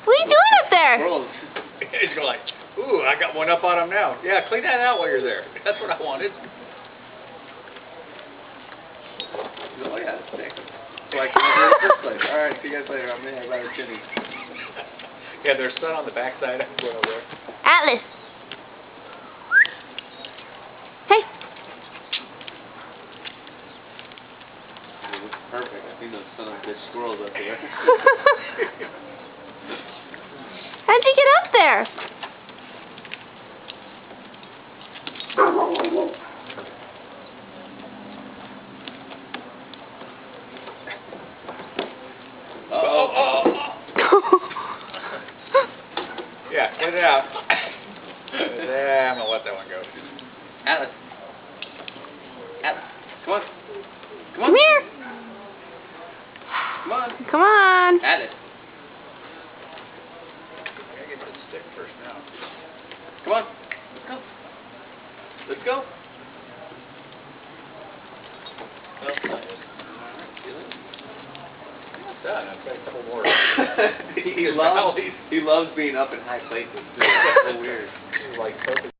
What are you doing up there? Squirrels. He's going like, ooh, I got one up on him now. Yeah, clean that out while you're there. That's what I wanted. Oh yeah, that's sick. So I came over in the first place. Alright, see you guys later. I'm gonna have a Jimmy. Yeah, there's sun on the backside. I'm going over there. Atlas. Hey. It looks perfect. I think those son of a bitch squirrels up there. How'd you get up there? Yeah, get it out. Yeah, I'm gonna let that one go. Atlas. Atlas. Come on. Come on. Come here. Come on. Come on. Atlas. I gotta get this stick first now. Come on. Let's go. Let's go. Well, not yet. Done. I've got a couple more. he loves being up in high places. It's so weird. This is like perfect.